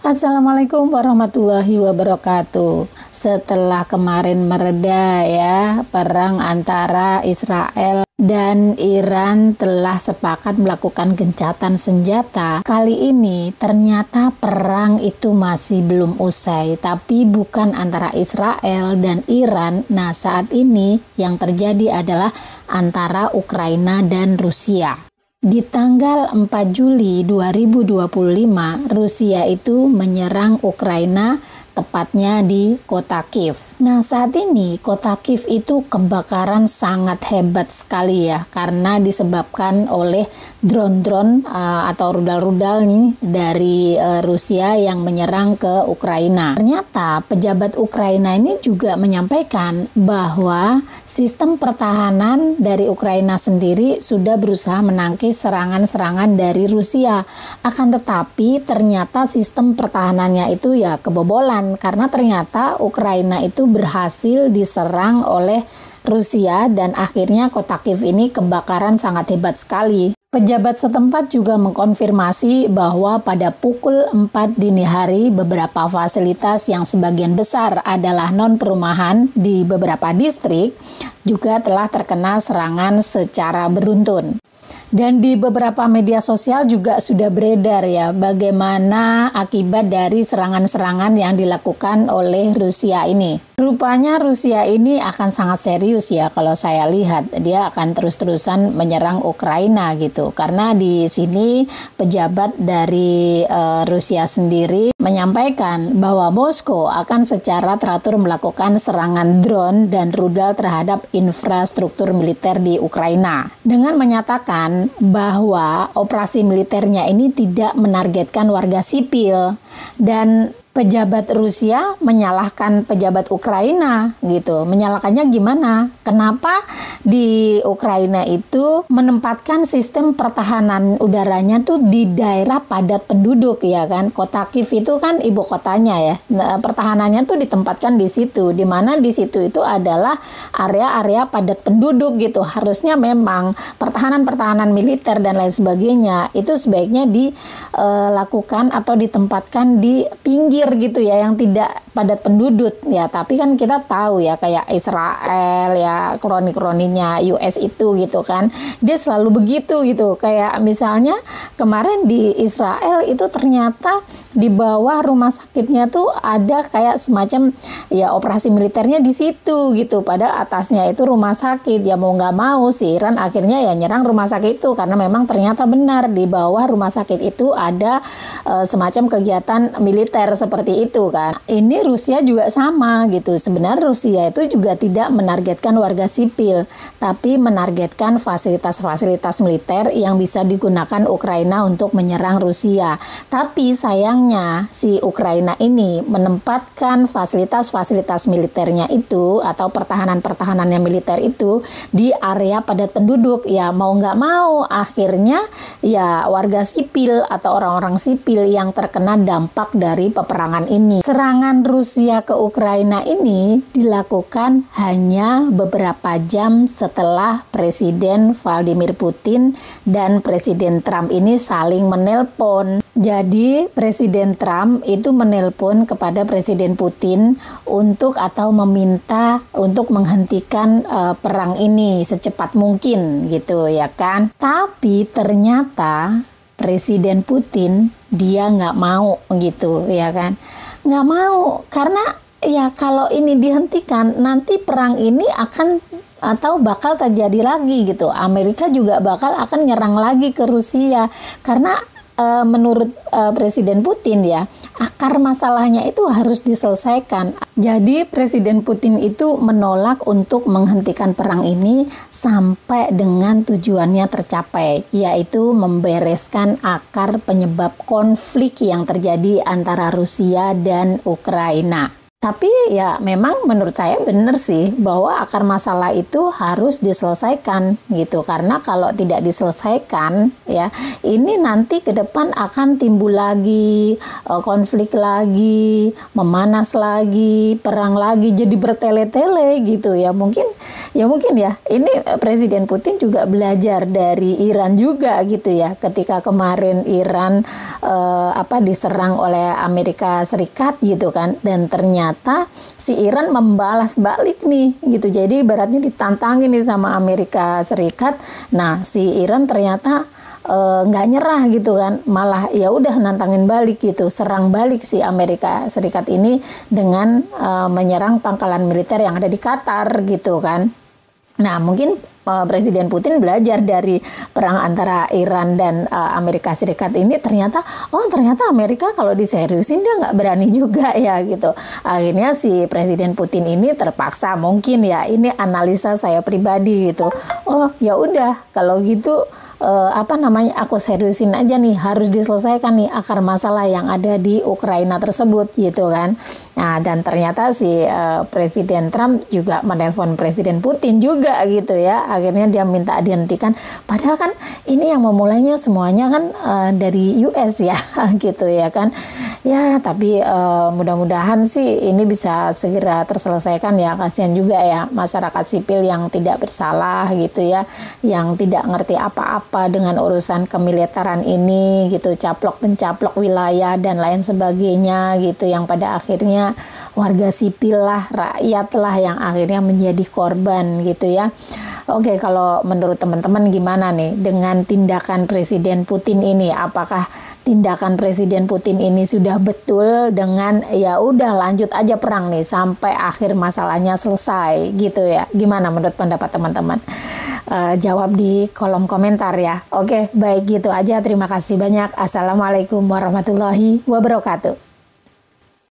Assalamualaikum warahmatullahi wabarakatuh. Setelah kemarin mereda ya, perang antara Israel dan Iran telah sepakat melakukan gencatan senjata. Kali ini ternyata perang itu masih belum usai, tapi bukan antara Israel dan Iran. Nah, saat ini yang terjadi adalah antara Ukraina dan Rusia. Di tanggal 4 Juli 2025, Rusia itu menyerang Ukraina, tepatnya di kota Kiev. Nah, saat ini kota Kiev itu kebakaran sangat hebat sekali ya, karena disebabkan oleh drone-drone atau rudal-rudal nih dari Rusia yang menyerang ke Ukraina. Ternyata pejabat Ukraina ini juga menyampaikan bahwa sistem pertahanan dari Ukraina sendiri sudah berusaha menangkis serangan-serangan dari Rusia. Akan tetapi ternyata sistem pertahanannya itu ya kebobolan, karena ternyata Ukraina itu berhasil diserang oleh Rusia dan akhirnya kota Kiev ini kebakaran sangat hebat sekali. Pejabat setempat juga mengkonfirmasi bahwa pada pukul 4 dini hari beberapa fasilitas yang sebagian besar adalah non-perumahan di beberapa distrik juga telah terkena serangan secara beruntun. Dan di beberapa media sosial juga sudah beredar ya bagaimana akibat dari serangan-serangan yang dilakukan oleh Rusia ini. Rupanya Rusia ini akan sangat serius ya kalau saya lihat. Dia akan terus-terusan menyerang Ukraina gitu. Karena di sini pejabat dari Rusia sendiri menyampaikan bahwa Moskow akan secara teratur melakukan serangan drone dan rudal terhadap infrastruktur militer di Ukraina. Dengan menyatakan bahwa operasi militernya ini tidak menargetkan warga sipil, dan pejabat Rusia menyalahkan pejabat Ukraina gitu. Menyalahkannya gimana? Kenapa di Ukraina itu menempatkan sistem pertahanan udaranya tuh di daerah padat penduduk ya kan? Kota Kiev itu kan ibu kotanya ya. Nah, pertahanannya tuh ditempatkan di situ, di mana di situ itu adalah area-area padat penduduk gitu. Harusnya memang pertahanan-pertahanan militer dan lain sebagainya itu sebaiknya dilakukan atau ditempatkan di pinggir gitu ya, yang tidak padat penduduk ya. Tapi kan kita tahu ya, kayak Israel ya, kroni-kroninya US itu gitu kan, dia selalu begitu gitu. Kayak misalnya kemarin di Israel itu ternyata di bawah rumah sakitnya tuh ada kayak semacam ya operasi militernya di situ gitu, padahal atasnya itu rumah sakit. Ya mau nggak mau si Iran akhirnya ya nyerang rumah sakit itu, karena memang ternyata benar di bawah rumah sakit itu ada semacam kegiatan militer seperti itu kan. Ini Rusia juga sama gitu. Sebenarnya Rusia itu juga tidak menargetkan warga sipil, tapi menargetkan fasilitas-fasilitas militer yang bisa digunakan Ukraina untuk menyerang Rusia. Tapi sayangnya si Ukraina ini menempatkan fasilitas-fasilitas militernya itu atau pertahanan-pertahanannya militer itu di area padat penduduk. Ya mau nggak mau akhirnya ya warga sipil atau orang-orang sipil yang terkena dampak dari peperangan ini. Serangan Rusia ke Ukraina ini dilakukan hanya beberapa jam setelah Presiden Vladimir Putin dan Presiden Trump ini saling menelpon. Jadi Presiden Trump itu menelpon kepada Presiden Putin untuk atau meminta untuk menghentikan perang ini secepat mungkin gitu ya kan. Tapi ternyata Presiden Putin dia nggak mau gitu ya kan. Nggak mau, karena ya kalau ini dihentikan nanti perang ini akan atau bakal terjadi lagi gitu. Amerika juga bakal akan nyerang lagi ke Rusia, karena menurut Presiden Putin ya, akar masalahnya itu harus diselesaikan. Jadi Presiden Putin itu menolak untuk menghentikan perang ini sampai dengan tujuannya tercapai, yaitu membereskan akar penyebab konflik yang terjadi antara Rusia dan Ukraina. Tapi ya memang menurut saya benar sih bahwa akar masalah itu harus diselesaikan gitu, karena kalau tidak diselesaikan ya ini nanti ke depan akan timbul lagi konflik lagi, memanas lagi, perang lagi, jadi bertele-tele gitu ya. Mungkin ya ini Presiden Putin juga belajar dari Iran juga gitu ya, ketika kemarin Iran diserang oleh Amerika Serikat gitu kan, dan ternyata si Iran membalas balik nih gitu. Jadi ibaratnya ditantangin nih sama Amerika Serikat. Nah, si Iran ternyata nggak nyerah gitu kan, malah ya udah nantangin balik gitu, serang balik si Amerika Serikat ini dengan menyerang pangkalan militer yang ada di Qatar gitu kan. Nah, mungkin Presiden Putin belajar dari perang antara Iran dan Amerika Serikat ini, ternyata Amerika kalau diseriusin dia nggak berani juga ya gitu. Akhirnya si Presiden Putin ini terpaksa, mungkin ya ini analisa saya pribadi gitu, oh ya udah kalau gitu aku seriusin aja nih, harus diselesaikan nih akar masalah yang ada di Ukraina tersebut gitu kan. Nah, dan ternyata si Presiden Trump juga menelpon Presiden Putin juga gitu ya. Akhirnya dia minta dihentikan. Padahal kan ini yang memulainya semuanya kan dari US ya gitu ya kan. Ya, tapi mudah-mudahan sih ini bisa segera terselesaikan ya. Kasihan juga ya masyarakat sipil yang tidak bersalah gitu ya, yang tidak ngerti apa-apa dengan urusan kemiliteran ini gitu, caplok-pencaplok wilayah dan lain sebagainya gitu, yang pada akhirnya warga sipil lah, rakyat lah yang akhirnya menjadi korban gitu ya. Oke, kalau menurut teman-teman gimana nih dengan tindakan Presiden Putin ini? Apakah tindakan Presiden Putin ini sudah betul dengan ya udah lanjut aja perang nih sampai akhir masalahnya selesai gitu ya? Gimana menurut pendapat teman-teman? Jawab di kolom komentar ya. Oke, baik gitu aja. Terima kasih banyak. Assalamualaikum warahmatullahi wabarakatuh.